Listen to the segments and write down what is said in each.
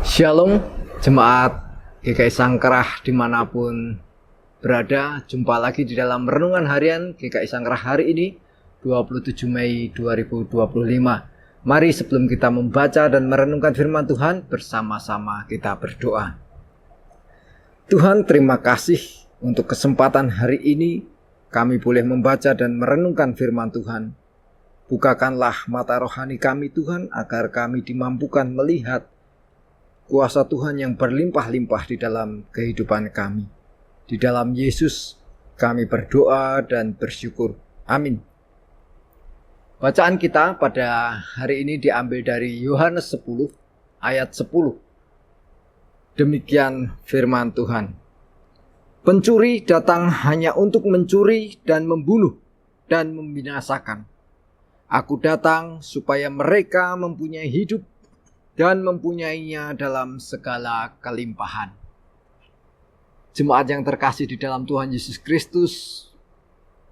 Shalom, jemaat GKI Sangkrah dimanapun berada. Jumpa lagi di dalam Renungan Harian GKI Sangkrah hari ini 27 Mei 2025. Mari sebelum kita membaca dan merenungkan firman Tuhan, bersama-sama kita berdoa. Tuhan, terima kasih untuk kesempatan hari ini kami boleh membaca dan merenungkan firman Tuhan. Bukakanlah mata rohani kami Tuhan, agar kami dimampukan melihat kuasa Tuhan yang berlimpah-limpah di dalam kehidupan kami. Di dalam Yesus kami berdoa dan bersyukur. Amin. Bacaan kita pada hari ini diambil dari Yohanes 10 ayat 10. Demikian firman Tuhan. Pencuri datang hanya untuk mencuri dan membunuh dan membinasakan. Aku datang supaya mereka mempunyai hidup dan mempunyainya dalam segala kelimpahan. Jemaat yang terkasih di dalam Tuhan Yesus Kristus,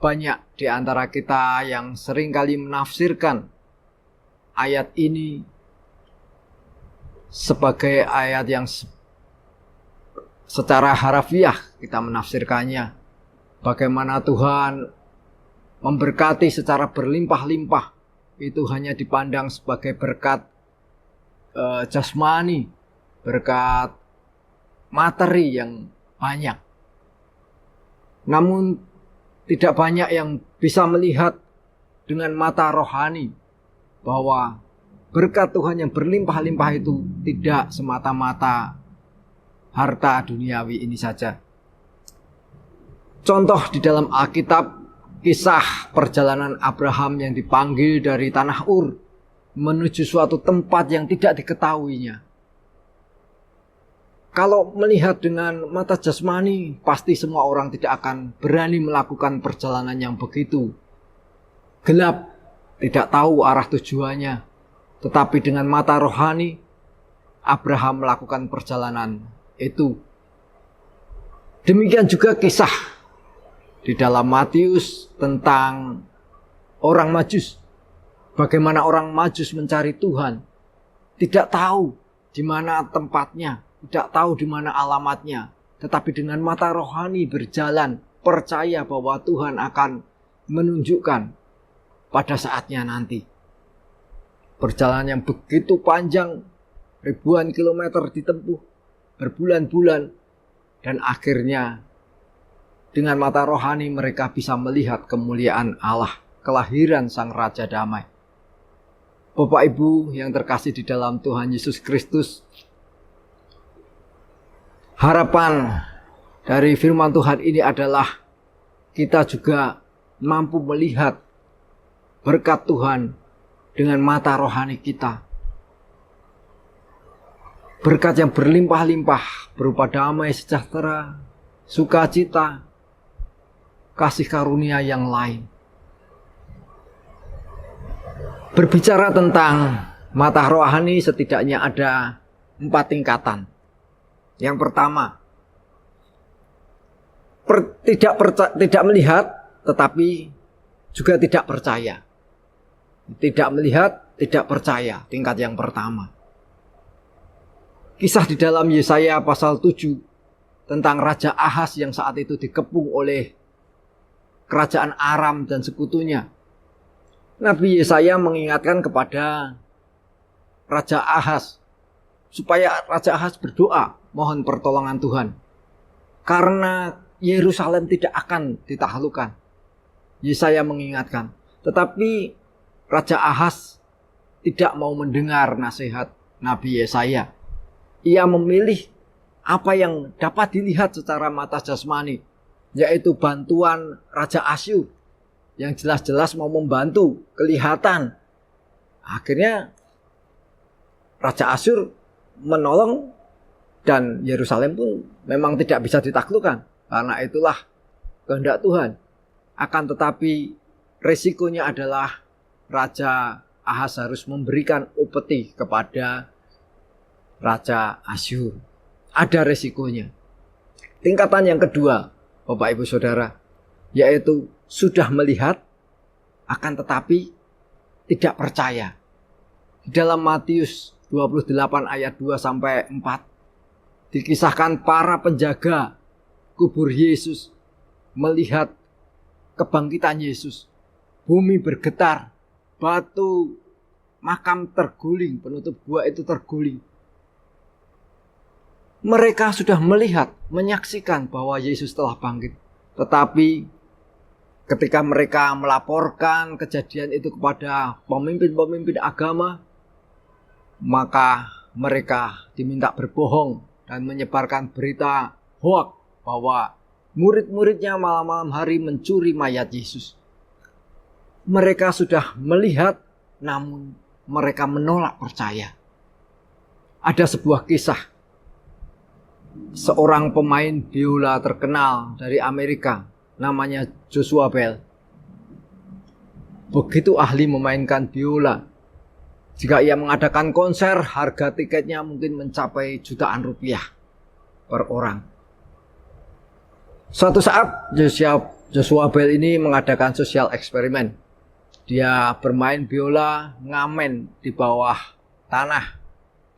banyak di antara kita yang seringkali menafsirkan ayat ini sebagai ayat yang secara harafiah kita menafsirkannya. Bagaimana Tuhan memberkati secara berlimpah-limpah, itu hanya dipandang sebagai berkat jasmani, berkat materi yang banyak. Namun tidak banyak yang bisa melihat dengan mata rohani bahwa berkat Tuhan yang berlimpah-limpah itu tidak semata-mata harta duniawi ini saja. Contoh di dalam Alkitab, kisah perjalanan Abraham yang dipanggil dari tanah Ur menuju suatu tempat yang tidak diketahuinya. Kalau melihat dengan mata jasmani, pasti semua orang tidak akan berani melakukan perjalanan yang begitu gelap, tidak tahu arah tujuannya. Tetapi dengan mata rohani, Abraham melakukan perjalanan itu. Demikian juga kisah di dalam Matius tentang orang Majus. Bagaimana orang Majus mencari Tuhan, tidak tahu di mana tempatnya, tidak tahu di mana alamatnya, tetapi dengan mata rohani berjalan, percaya bahwa Tuhan akan menunjukkan pada saatnya nanti. Perjalanan yang begitu panjang, ribuan kilometer ditempuh, berbulan-bulan, dan akhirnya dengan mata rohani mereka bisa melihat kemuliaan Allah, kelahiran Sang Raja Damai. Bapak Ibu yang terkasih di dalam Tuhan Yesus Kristus, harapan dari firman Tuhan ini adalah kita juga mampu melihat berkat Tuhan dengan mata rohani kita. Berkat yang berlimpah-limpah berupa damai sejahtera, sukacita, kasih karunia yang lain. Berbicara tentang mata rohani, setidaknya ada 4 tingkatan. Yang pertama, tidak melihat tetapi juga tidak percaya. Tidak melihat, tidak percaya, tingkat yang pertama. Kisah di dalam Yesaya pasal 7 tentang Raja Ahaz yang saat itu dikepung oleh kerajaan Aram dan sekutunya. Nabi Yesaya mengingatkan kepada Raja Ahaz supaya Raja Ahaz berdoa mohon pertolongan Tuhan, karena Yerusalem tidak akan ditaklukkan. Yesaya mengingatkan, tetapi Raja Ahaz tidak mau mendengar nasihat Nabi Yesaya. Ia memilih apa yang dapat dilihat secara mata jasmani, yaitu bantuan Raja Asyur yang jelas-jelas mau membantu, kelihatan. Akhirnya Raja Asyur menolong dan Yerusalem pun memang tidak bisa ditaklukkan. Karena itulah kehendak Tuhan. Akan tetapi resikonya adalah Raja Ahaz harus memberikan upeti kepada Raja Asyur. Ada resikonya. Tingkatan yang kedua, Bapak Ibu Saudara, yaitu sudah melihat akan tetapi tidak percaya. Di dalam Matius 28 ayat 2 sampai 4 dikisahkan para penjaga kubur Yesus melihat kebangkitan Yesus. Bumi bergetar, batu makam terguling, penutup gua itu terguling. Mereka sudah melihat, menyaksikan bahwa Yesus telah bangkit. Tetapi ketika mereka melaporkan kejadian itu kepada pemimpin-pemimpin agama, maka mereka diminta berbohong dan menyebarkan berita hoak bahwa murid-muridnya malam-malam hari mencuri mayat Yesus. Mereka sudah melihat, namun mereka menolak percaya. Ada sebuah kisah. Seorang pemain biola terkenal dari Amerika, namanya Joshua Bell. Begitu ahli memainkan biola, jika ia mengadakan konser, harga tiketnya mungkin mencapai jutaan rupiah per orang. Suatu saat Joshua Bell ini mengadakan sosial eksperimen. Dia bermain biola ngamen di bawah tanah,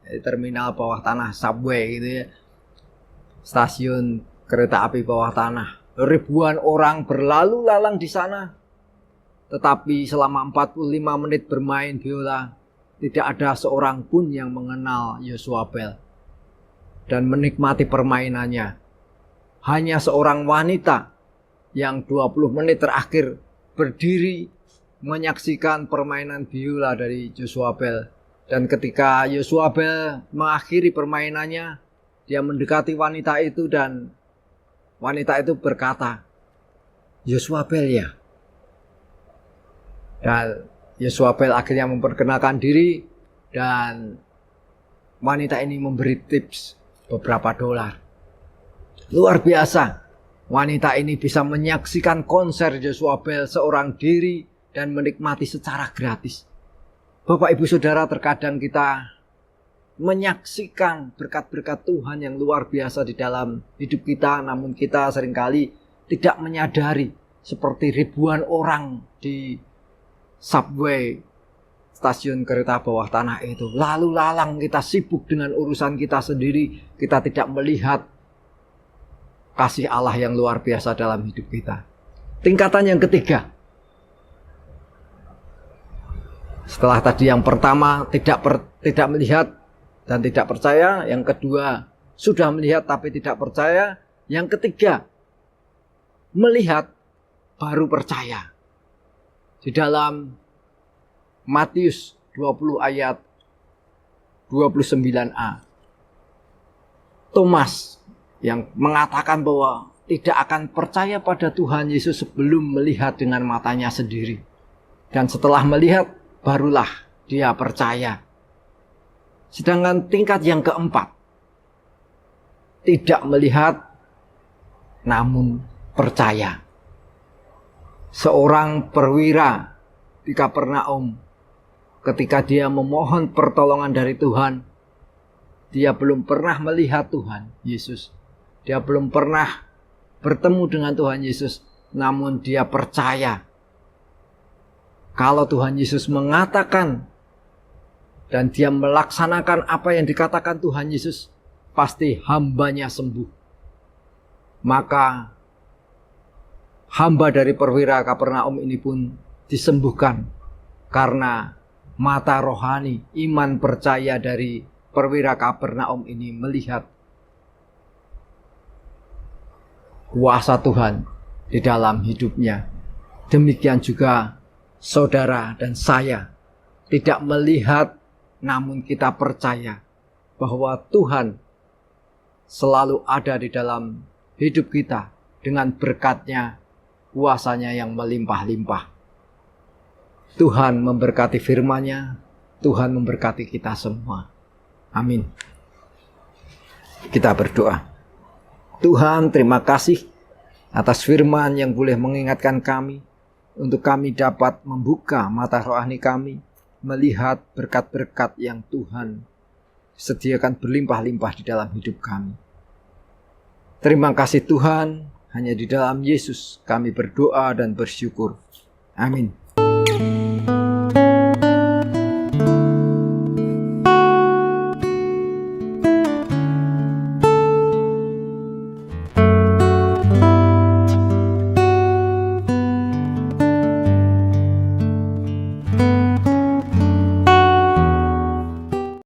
di terminal bawah tanah, subway gitu ya, stasiun kereta api bawah tanah. Ribuan orang berlalu lalang di sana. Tetapi selama 45 menit bermain biola, tidak ada seorang pun yang mengenal Joshua Bell dan menikmati permainannya. Hanya seorang wanita yang 20 menit terakhir berdiri menyaksikan permainan biola dari Joshua Bell. Dan ketika Joshua Bell mengakhiri permainannya, dia mendekati wanita itu dan wanita itu berkata, "Joshua Bell ya?" Dan Joshua Bell akhirnya memperkenalkan diri dan wanita ini memberi tips beberapa dolar. Luar biasa, wanita ini bisa menyaksikan konser Joshua Bell seorang diri dan menikmati secara gratis. Bapak Ibu Saudara, terkadang kita menyaksikan berkat-berkat Tuhan yang luar biasa di dalam hidup kita, namun kita seringkali tidak menyadari, seperti ribuan orang di subway, stasiun kereta bawah tanah itu. Lalu lalang kita sibuk dengan urusan kita sendiri, kita tidak melihat kasih Allah yang luar biasa dalam hidup kita. Tingkatan yang ketiga, setelah tadi yang pertama tidak melihat dan tidak percaya, yang kedua sudah melihat tapi tidak percaya, yang ketiga melihat baru percaya. Di dalam Matius 20 ayat 29a, Thomas yang mengatakan bahwa tidak akan percaya pada Tuhan Yesus sebelum melihat dengan matanya sendiri. Dan setelah melihat, barulah dia percaya. Sedangkan tingkat yang keempat, tidak melihat namun percaya. Seorang perwira di Kapernaum, ketika dia memohon pertolongan dari Tuhan, dia belum pernah melihat Tuhan Yesus. Dia belum pernah bertemu dengan Tuhan Yesus, namun dia percaya. Kalau Tuhan Yesus mengatakan dan dia melaksanakan apa yang dikatakan Tuhan Yesus, pasti hambanya sembuh. Maka hamba dari perwira Kapernaum ini pun disembuhkan karena mata rohani, iman percaya dari perwira Kapernaum ini melihat kuasa Tuhan di dalam hidupnya. Demikian juga saudara dan saya, tidak melihat namun kita percaya bahwa Tuhan selalu ada di dalam hidup kita dengan berkat-Nya, kuasa-Nya yang melimpah-limpah. Tuhan memberkati firman-Nya, Tuhan memberkati kita semua. Amin. Kita berdoa. Tuhan, terima kasih atas firman yang boleh mengingatkan kami, untuk kami dapat membuka mata rohani kami, melihat berkat-berkat yang Tuhan sediakan berlimpah-limpah di dalam hidup kami. Terima kasih Tuhan, hanya di dalam Yesus kami berdoa dan bersyukur. Amin.